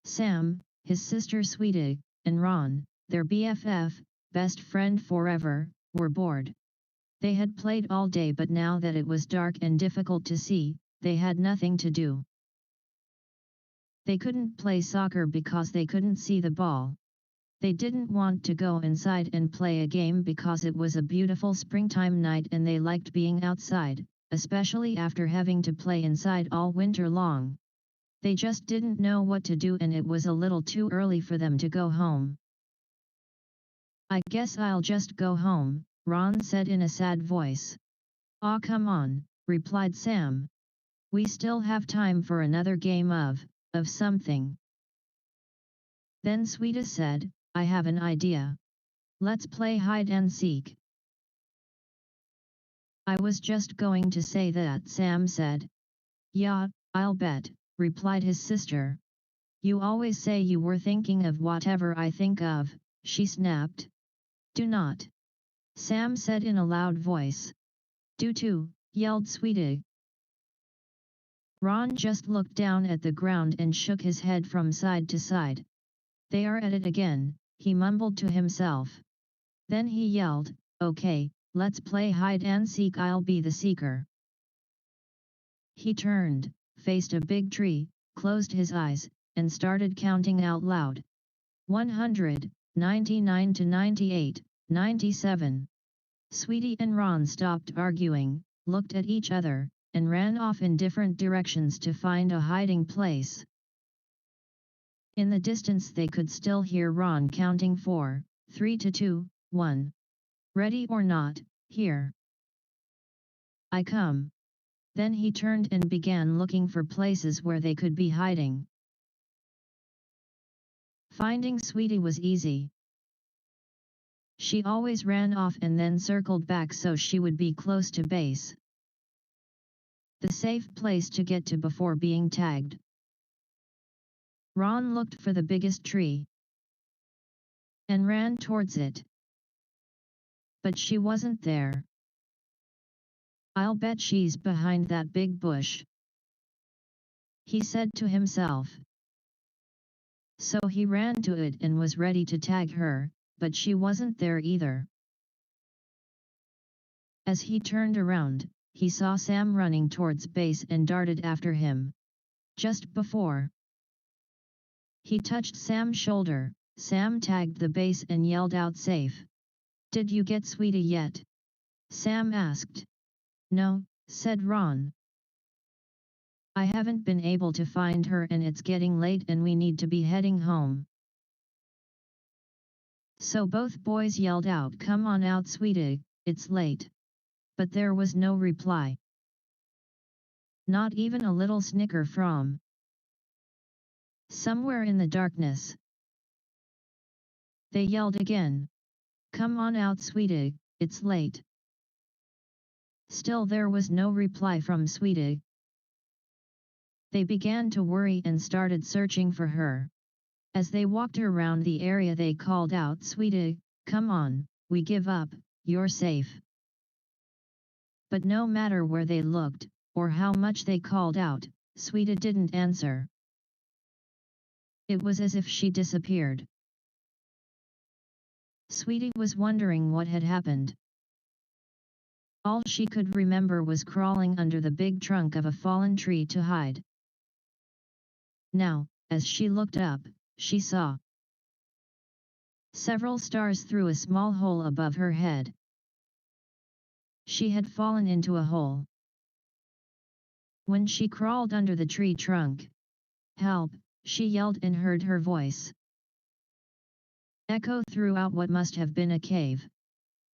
Sam, his sister Sweetie, and Ron, their BFF, best friend forever, were bored. They had played all day, but now that it was dark and difficult to see, they had nothing to do. They couldn't play soccer because they couldn't see the ball. They didn't want to go inside and play a game because it was a beautiful springtime night and they liked being outside, especially after having to play inside all winter long. They just didn't know what to do and it was a little too early for them to go home. "I guess I'll just go home," Ron said in a sad voice. "Aw, come on," replied Sam. "We still have time for another game of something." Then Sweetie said, "I have an idea. Let's play hide and seek." "I was just going to say that," Sam said. "Yeah, I'll bet," replied his sister. "You always say you were thinking of whatever I think of," she snapped. "Do not," Sam said in a loud voice. "Do too," yelled Sweetie. Ron just looked down at the ground and shook his head from side to side. "They are at it again," he mumbled to himself. Then he yelled, "Okay, let's play hide and seek. I'll be the seeker." He turned, faced a big tree, closed his eyes, and started counting out loud. 100, 99 to 98, 97. Sweetie and Ron stopped arguing, looked at each other, and ran off in different directions to find a hiding place. In the distance they could still hear Ron counting 4, 3 to 2, 1. "Ready or not, here I come." Then he turned and began looking for places where they could be hiding. Finding Sweetie was easy. She always ran off and then circled back so she would be close to base. The safe place to get to before being tagged. Ron looked for the biggest tree and ran towards it. But she wasn't there. "I'll bet she's behind that big bush," he said to himself. So he ran to it and was ready to tag her, but she wasn't there either. As he turned around, he saw Sam running towards base and darted after him. Just before he touched Sam's shoulder, Sam tagged the base and yelled out, "Safe." "Did you get Sweetie yet?" Sam asked. "No," said Ron. "I haven't been able to find her and it's getting late and we need to be heading home." So both boys yelled out, "Come on out, Sweetie, it's late." But there was no reply. Not even a little snicker from somewhere in the darkness. They yelled again. "Come on out, Sweetie, it's late." Still there was no reply from Sweetie. They began to worry and started searching for her. As they walked around the area they called out, "Sweetie, come on, we give up, you're safe." But no matter where they looked, or how much they called out, Sweetie didn't answer. It was as if she disappeared. Sweetie was wondering what had happened. All she could remember was crawling under the big trunk of a fallen tree to hide. Now, as she looked up, she saw several stars through a small hole above her head. She had fallen into a hole. When she crawled under the tree trunk, "Help," she yelled and heard her voice echo throughout what must have been a cave.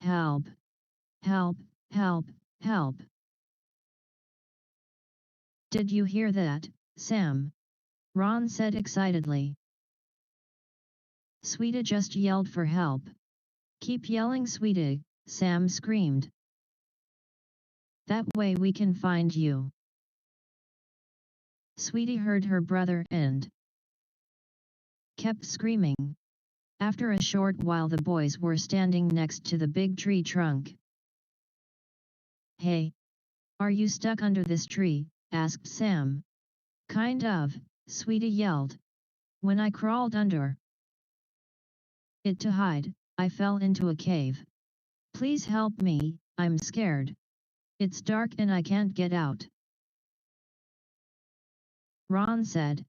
"Help! Help! Help! Help!" "Did you hear that, Sam?" Ron said excitedly. "Sweetie just yelled for help." "Keep yelling, Sweetie," Sam screamed. "That way we can find you." Sweetie heard her brother and kept screaming. After a short while the boys were standing next to the big tree trunk. "Hey! Are you stuck under this tree?" asked Sam. "Kind of," Sweetie yelled. When I crawled under it to hide, I fell into a cave. Please help me, I'm scared. It's dark and I can't get out. Ron said.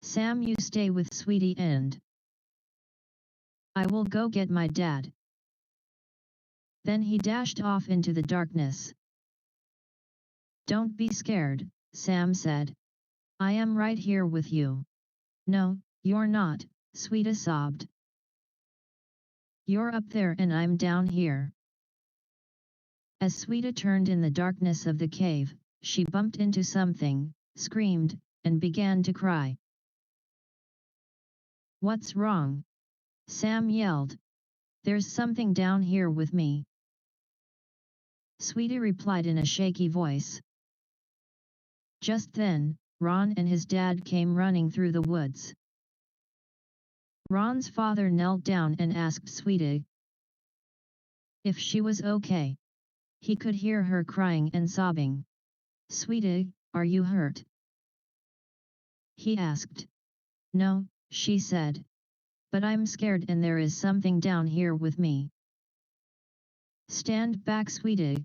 Sam, you stay with Sweetie and I will go get my dad. Then he dashed off into the darkness. Don't be scared, Sam said. I am right here with you. No, you're not, Sweetie sobbed. You're up there and I'm down here. As Sweetie turned in the darkness of the cave, she bumped into something, screamed, and began to cry. What's wrong? Sam yelled. There's something down here with me. Sweetie replied in a shaky voice. Just then, Ron and his dad came running through the woods. Ron's father knelt down and asked Sweetie if she was okay. He could hear her crying and sobbing. Sweetie, are you hurt? He asked. No, she said. But I'm scared and there is something down here with me. Stand back, Sweetie.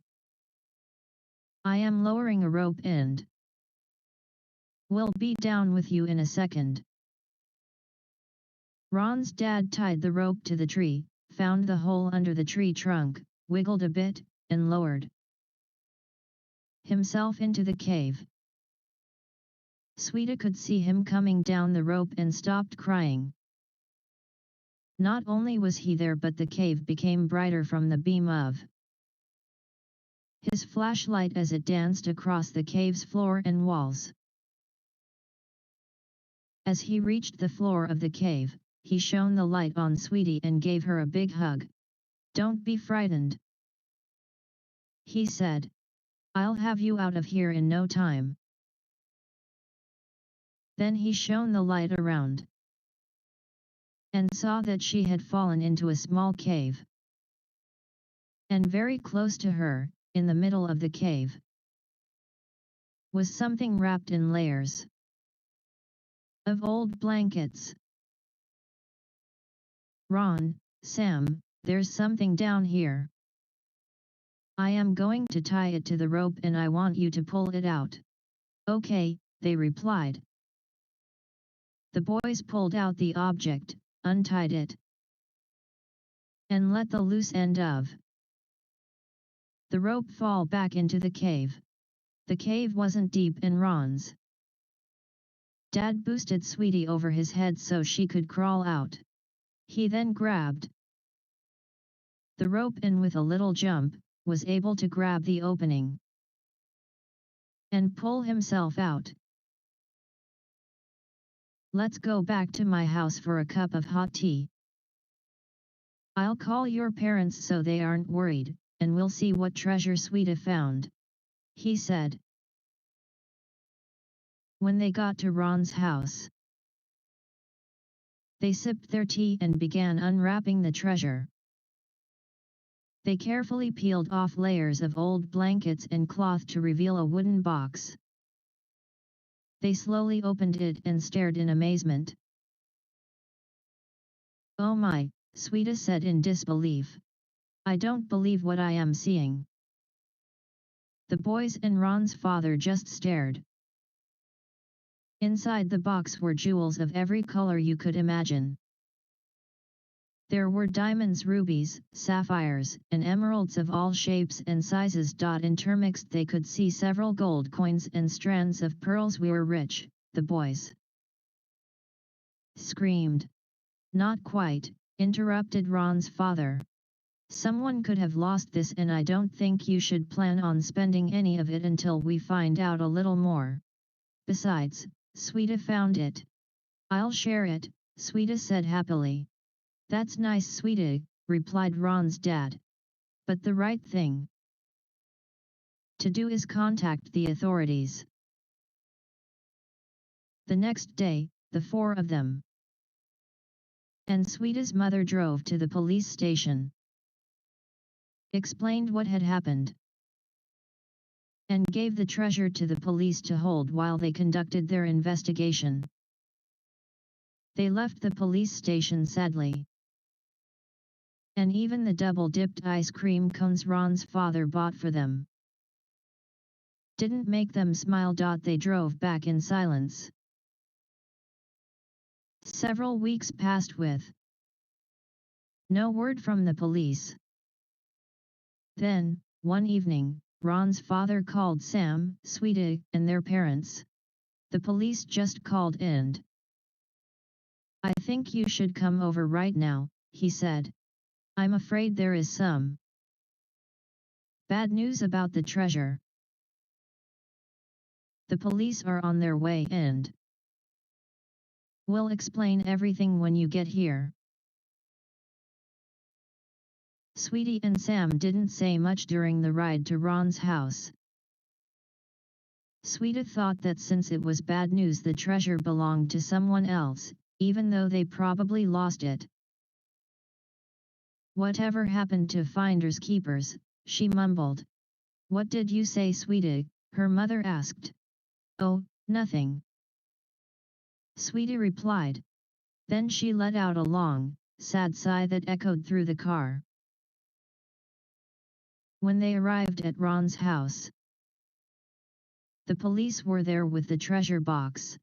I am lowering a rope and we'll be down with you in a second. Ron's dad tied the rope to the tree, found the hole under the tree trunk, wiggled a bit, and lowered himself into the cave. Sweetie could see him coming down the rope and stopped crying. Not only was he there but the cave became brighter from the beam of his flashlight as it danced across the cave's floor and walls. As he reached the floor of the cave, he shone the light on Sweetie and gave her a big hug. Don't be frightened, he said. I'll have you out of here in no time. Then he shone the light around and saw that she had fallen into a small cave. And very close to her, in the middle of the cave, was something wrapped in layers of old blankets. Ron, Sam, there's something down here. I am going to tie it to the rope and I want you to pull it out. Okay, they replied. The boys pulled out the object, untied it, and let the loose end of the rope fall back into the cave. The cave wasn't deep and Ron's dad boosted Sweetie over his head so she could crawl out. He then grabbed the rope and with a little jump, was able to grab the opening and pull himself out. Let's go back to my house for a cup of hot tea. I'll call your parents so they aren't worried, and we'll see what treasure Sweetie found, he said. When they got to Ron's house, they sipped their tea and began unwrapping the treasure. They carefully peeled off layers of old blankets and cloth to reveal a wooden box. They slowly opened it and stared in amazement. Oh my, Sweetie said in disbelief. I don't believe what I am seeing. The boys and Ron's father just stared. Inside the box were jewels of every color you could imagine. There were diamonds, rubies, sapphires, and emeralds of all shapes and sizes. Intermixed they could see several gold coins and strands of pearls. We were rich, the boys screamed. Not quite, interrupted Ron's father. Someone could have lost this and I don't think you should plan on spending any of it until we find out a little more. Besides, Sweetie found it. I'll share it, Sweetie said happily. That's nice, Sweetie, replied Ron's dad. But the right thing to do is contact the authorities. The next day, the four of them and Sweetie's mother drove to the police station, explained what had happened, and gave the treasure to the police to hold while they conducted their investigation. They left the police station sadly. And even the double-dipped ice cream cones Ron's father bought for them didn't make them smile. They drove back in silence. Several weeks passed with no word from the police. Then, one evening, Ron's father called Sam, Sweetie, and their parents. The police just called and I think you should come over right now, he said. I'm afraid there is some bad news about the treasure. The police are on their way and we'll explain everything when you get here. Sweetie and Sam didn't say much during the ride to Ron's house. Sweetie thought that since it was bad news the treasure belonged to someone else, even though they probably lost it. Whatever happened to finders keepers, she mumbled. What did you say, Sweetie? Her mother asked. Oh, nothing. Sweetie replied. Then she let out a long, sad sigh that echoed through the car. When they arrived at Ron's house, the police were there with the treasure box.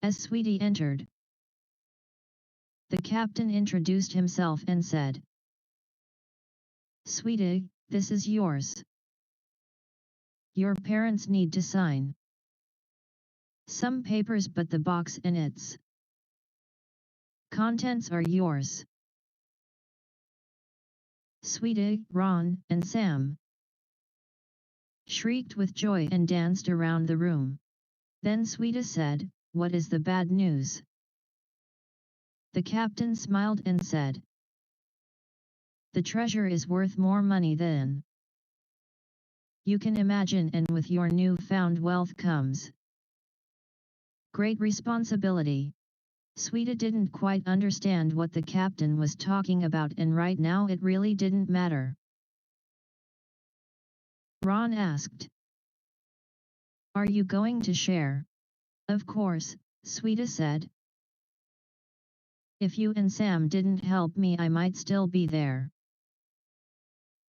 As Sweetie entered, the captain introduced himself and said, Sweetie, this is yours. Your parents need to sign some papers, but the box and its contents are yours. Sweetie, Ron, and Sam shrieked with joy and danced around the room. Then Sweetie said, What is the bad news? The captain smiled and said, The treasure is worth more money than you can imagine, and with your newfound wealth comes great responsibility. Sweetie didn't quite understand what the captain was talking about, and right now it really didn't matter. Ron asked, Are you going to share? Of course, Sweetie said. If you and Sam didn't help me, I might still be there.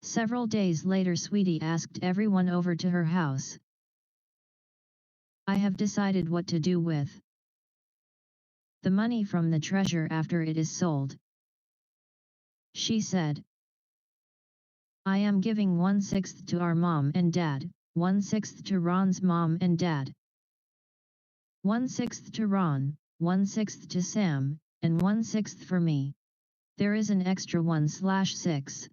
Several days later, Sweetie asked everyone over to her house. I have decided what to do with the money from the treasure after it is sold, she said. I am giving 1/6 to our mom and dad, 1/6 to Ron's mom and dad, 1/6 to Ron, 1/6 to Sam, and 1/6 for me. There is an extra 1/6.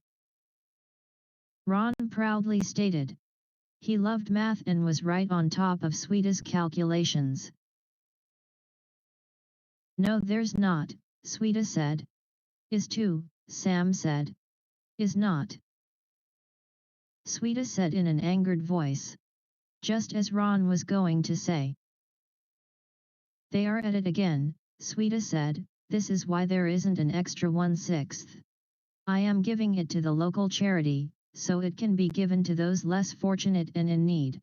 Ron proudly stated. He loved math and was right on top of Sweetie's calculations. No, there's not, Sweetie said. Is 2, Sam said. Is not, Sweetie said in an angered voice. Just as Ron was going to say, They are at it again, Sweetie said. This is why there isn't an extra 1/6. I am giving it to the local charity, so it can be given to those less fortunate and in need.